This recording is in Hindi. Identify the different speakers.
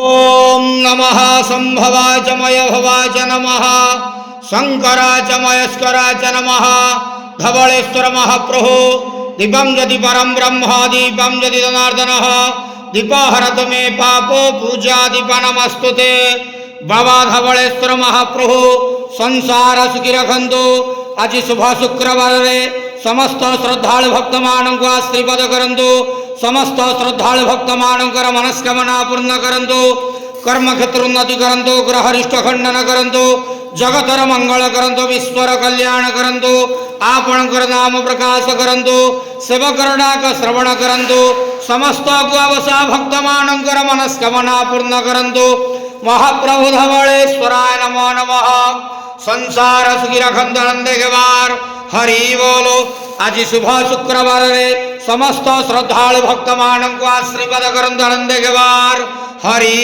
Speaker 1: ओम नमः संभवाय च मयभवाय च नमः शंकराय च मयस्कराय च नमः धवलेश्वर महाप्रभु दीपं यदि परम ब्रह्म दीपं यदि जनार्दनः दीपहरतु मे पापो पूजा दीप नमस्तुते बाबा धवलेश्वर महाप्रभु संसार सुखी रखंतु आज शुभ शुक्रवार रे समस्त श्रद्धालु भक्त मानक आशीर्वाद करंतु समस्त श्रद्धालु भक्त मानकर मनस्कामना पूर्ण करंतु कर्म क्षेत्र उन्नति करंतु ग्रहरिष्ट खंडन करंतु जगतर मंगल करंतु विश्वर कल्याण करंतु आपणकर नाम प्रकाश करंतु सेवकर डाक श्रवण करंतु समस्त गुआवसा भक्त मानकर मनस्कामना पूर्ण करंतु महाप्रभु धवलेश्वराय नमो नमः संसार सुखी रखंतु नंदे गवार हरि बोलो आज शुभ शुक्रवार रे समस्त श्रद्धालु भक्त मानक आशीर्वाद करंतु नंदे गवार हरि।